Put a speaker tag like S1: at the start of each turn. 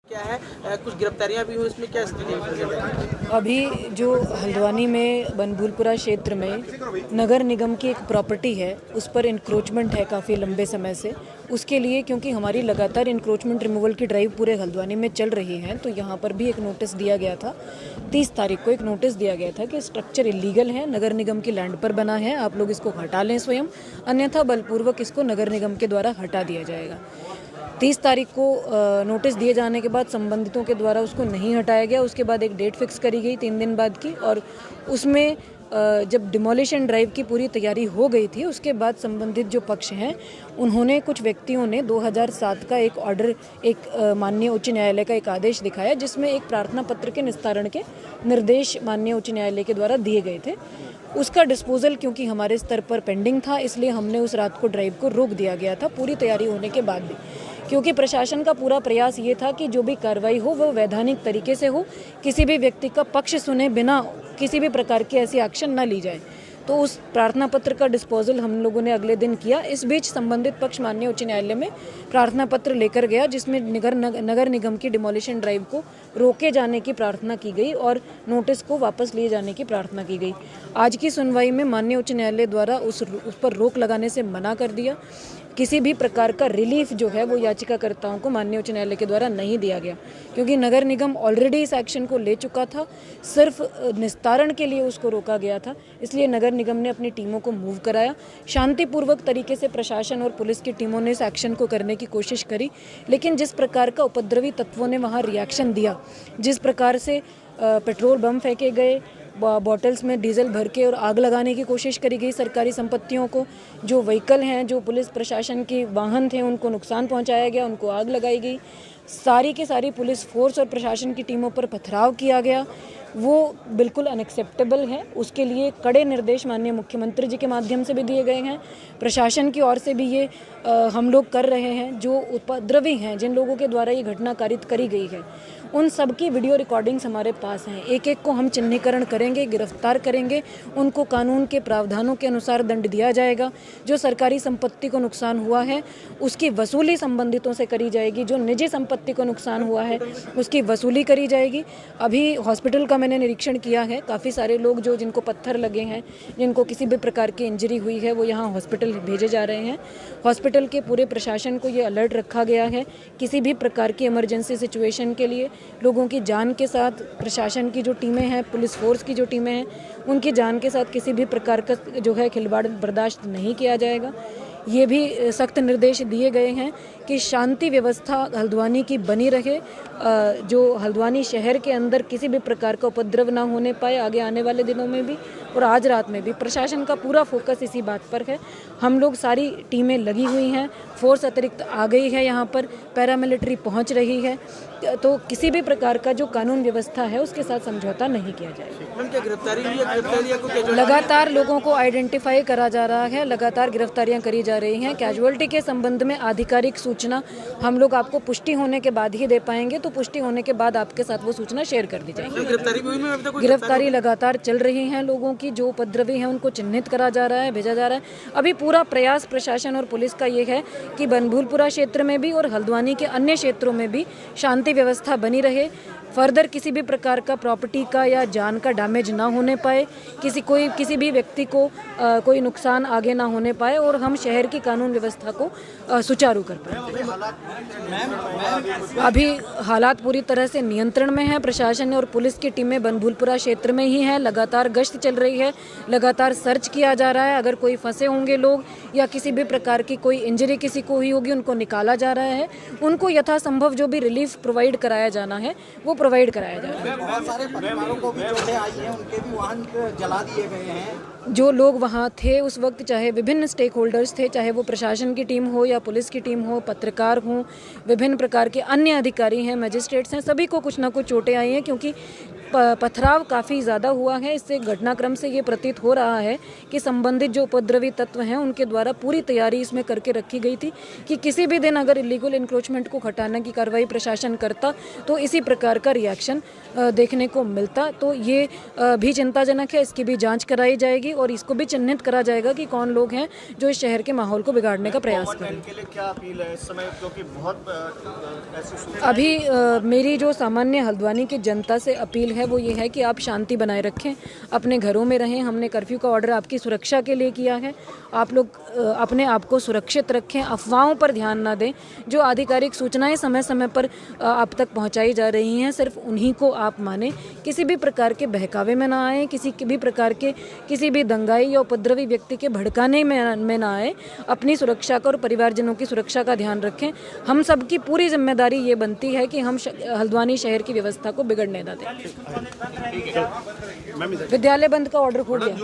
S1: क्या है कुछ गिरफ्तारियां भी हुई, इसमें क्या स्थिति है?
S2: अभी जो हल्द्वानी में बनभूलपुरा क्षेत्र में नगर निगम की एक प्रॉपर्टी है, उस पर इंक्रोचमेंट है काफ़ी लंबे समय से। उसके लिए क्योंकि हमारी लगातार इंक्रोचमेंट रिमूवल की ड्राइव पूरे हल्द्वानी में चल रही है, तो यहाँ पर भी एक नोटिस दिया गया था। 30 तारीख को एक नोटिस दिया गया था कि स्ट्रक्चर इलीगल है, नगर निगम की लैंड पर बना है, आप लोग इसको हटा लें स्वयं, अन्यथा बलपूर्वक इसको नगर निगम के द्वारा हटा दिया जाएगा। 30 तारीख को नोटिस दिए जाने के बाद संबंधितों के द्वारा उसको नहीं हटाया गया। उसके बाद एक डेट फिक्स करी गई 3 दिन बाद की, और उसमें जब डिमोलिशन ड्राइव की पूरी तैयारी हो गई थी, उसके बाद संबंधित जो पक्ष हैं उन्होंने, कुछ व्यक्तियों ने 2007 का एक ऑर्डर, एक माननीय उच्च न्यायालय का एक आदेश दिखाया, जिसमें एक प्रार्थना पत्र के निस्तारण के निर्देश माननीय उच्च न्यायालय के द्वारा दिए गए थे। उसका डिस्पोजल क्योंकि हमारे स्तर पर पेंडिंग था, इसलिए हमने उस रात को ड्राइव को रोक दिया गया था, पूरी तैयारी होने के बाद भी। क्योंकि प्रशासन का पूरा प्रयास ये था कि जो भी कार्रवाई हो वो वैधानिक तरीके से हो, किसी भी व्यक्ति का पक्ष सुने बिना किसी भी प्रकार की ऐसी एक्शन न ली जाए। तो उस प्रार्थना पत्र का डिस्पोजल हम लोगों ने अगले दिन किया। इस बीच संबंधित पक्ष माननीय उच्च न्यायालय में प्रार्थना पत्र लेकर गया, जिसमें नगर निगम की डिमोलिशन ड्राइव को रोके जाने की प्रार्थना की गई और नोटिस को वापस लिए जाने की प्रार्थना की गई। आज की सुनवाई में माननीय उच्च न्यायालय द्वारा उस पर रोक लगाने से मना कर दिया। किसी भी प्रकार का रिलीफ जो है वो याचिकाकर्ताओं को माननीय उच्च न्यायालय के द्वारा नहीं दिया गया, क्योंकि नगर निगम ऑलरेडी इस एक्शन को ले चुका था, सिर्फ निस्तारण के लिए उसको रोका गया था। इसलिए नगर निगम ने अपनी टीमों को मूव कराया। शांतिपूर्वक तरीके से प्रशासन और पुलिस की टीमों ने इस एक्शन को करने की कोशिश करी, लेकिन जिस प्रकार का उपद्रवी तत्वों ने वहाँ रिएक्शन दिया, जिस प्रकार से पेट्रोल बम फेंके गए, बॉटल्स में डीजल भर के और आग लगाने की कोशिश करी गई सरकारी संपत्तियों को, जो व्हीकल हैं, जो पुलिस प्रशासन के वाहन थे, उनको नुकसान पहुंचाया गया, उनको आग लगाई गई, सारी की सारी पुलिस फोर्स और प्रशासन की टीमों पर पथराव किया गया, वो बिल्कुल अनएक्सेप्टेबल है। उसके लिए कड़े निर्देश माननीय मुख्यमंत्री जी के माध्यम से भी दिए गए हैं। प्रशासन की ओर से भी ये हम लोग कर रहे हैं। जो उपद्रवी हैं, जिन लोगों के द्वारा ये घटना कारित करी गई है, उन सब की वीडियो रिकॉर्डिंग्स हमारे पास हैं। एक एक को हम चिन्हीकरण करेंगे, गिरफ्तार करेंगे, उनको कानून के प्रावधानों के अनुसार दंड दिया जाएगा। जो सरकारी संपत्ति को नुकसान हुआ है उसकी वसूली संबंधितों से करी जाएगी, जो निजी संपत्ति को नुकसान हुआ है उसकी वसूली करी जाएगी। अभी हॉस्पिटल का मैंने निरीक्षण किया है, काफ़ी सारे लोग जिनको पत्थर लगे हैं, जिनको किसी भी प्रकार की इंजरी हुई है, वो यहाँ हॉस्पिटल भेजे जा रहे हैं। हॉस्पिटल के पूरे प्रशासन को ये अलर्ट रखा गया है, किसी भी प्रकार की इमरजेंसी सिचुएशन के लिए लोगों की जान के साथ प्रशासन की जो टीमें हैं, पुलिस फोर्स की जो टीमें हैं, उनकी जान के साथ किसी भी प्रकार का जो है खिलवाड़ बर्दाश्त नहीं किया जाएगा। ये भी सख्त निर्देश दिए गए हैं कि शांति व्यवस्था हल्द्वानी की बनी रहे, जो हल्द्वानी शहर के अंदर किसी भी प्रकार का उपद्रव ना होने पाए आगे आने वाले दिनों में भी, और आज रात में भी। प्रशासन का पूरा फोकस इसी बात पर है। हम लोग, सारी टीमें लगी हुई हैं, फोर्स अतिरिक्त आ गई है यहाँ पर, पैरामिलिट्री पहुँच रही है, तो किसी भी प्रकार का जो कानून व्यवस्था है उसके साथ समझौता नहीं किया जाएगा। लगातार लोगों को आइडेंटिफाई करा जा रहा है, लगातार गिरफ्तारियां करी जा रही हैं। कैजुअलिटी के संबंध में आधिकारिक सूचना हम लोग आपको पुष्टि होने के बाद ही दे पाएंगे, तो पुष्टि होने के बाद आपके साथ वो सूचना शेयर कर दी जाएगी। गिरफ्तारी लगातार चल रही है लोगों की, जो उपद्रवी हैं उनको चिन्हित करा जा रहा है, भेजा जा रहा है। अभी पूरा प्रयास प्रशासन और पुलिस का ये है कि बनभूलपुरा क्षेत्र में भी और हल्द्वानी के अन्य क्षेत्रों में भी शांति व्यवस्था बनी रहे, फर्दर किसी भी प्रकार का प्रॉपर्टी का या जान का डैमेज ना होने पाए, किसी भी व्यक्ति को कोई नुकसान आगे ना होने पाए, और हम शहर की कानून व्यवस्था को सुचारू कर पाए। अभी हालात पूरी तरह से नियंत्रण में है। प्रशासन और पुलिस की टीमें बनभूलपुरा क्षेत्र में ही हैं, लगातार गश्त चल रही है, लगातार सर्च किया जा रहा है। अगर कोई फंसे होंगे लोग या किसी भी प्रकार की कोई इंजरी किसी को हुई होगी, उनको निकाला जा रहा है। उनको यथासंभव जो भी रिलीफ प्रोवाइड कराया जाना है वो प्रोवाइड कराया जा रहा है।
S3: बहुत सारे परिवारों को भी चोटें आई हैं, उनके भी वाहन जला दिए गए हैं।
S2: जो लोग वहाँ थे उस वक्त, चाहे विभिन्न स्टेक होल्डर्स थे, चाहे वो प्रशासन की टीम हो या पुलिस की टीम हो, पत्रकार हों, विभिन्न प्रकार के अन्य अधिकारी हैं, मजिस्ट्रेट्स हैं, सभी को कुछ ना कुछ चोटें आई हैं, क्योंकि पथराव काफ़ी ज़्यादा हुआ है। इससे घटनाक्रम से ये प्रतीत हो रहा है कि संबंधित जो उपद्रवी तत्व हैं उनके द्वारा पूरी तैयारी इसमें करके रखी गई थी कि किसी भी दिन अगर इलीगल इंक्रोचमेंट को हटाने की कार्रवाई प्रशासन करता तो इसी प्रकार का रिएक्शन देखने को मिलता। तो ये भी चिंताजनक है, इसकी भी जांच कराई जाएगी और इसको भी चिन्हित करा जाएगा कि कौन लोग हैं जो इस शहर के माहौल को बिगाड़ने का प्रयास करें।
S4: के लिए क्या अपील है इस समय, क्योंकि बहुत ऐसी
S2: अभी मेरी जो सामान्य हल्द्वानी की जनता से अपील है वो ये है कि आप शांति बनाए रखें, अपने घरों में रहें। हमने कर्फ्यू का ऑर्डर आपकी सुरक्षा के लिए किया है। आप लोग अपने आप को सुरक्षित रखें, अफवाहों पर ध्यान ना दें। जो आधिकारिक सूचनाएं समय समय पर आप तक पहुंचाई जा रही हैं सिर्फ उन्हीं को आप मानें। किसी भी प्रकार के बहकावे में ना आए, किसी भी प्रकार के किसी भी दंगाई या उपद्रवी व्यक्ति के भड़काने में ना आए। अपनी सुरक्षा का और परिवारजनों की सुरक्षा का ध्यान रखें। हम सब की पूरी जिम्मेदारी ये बनती है कि हम हल्द्वानी शहर की व्यवस्था को बिगड़ने ना दें। विद्यालय बंद का ऑर्डर हो गया।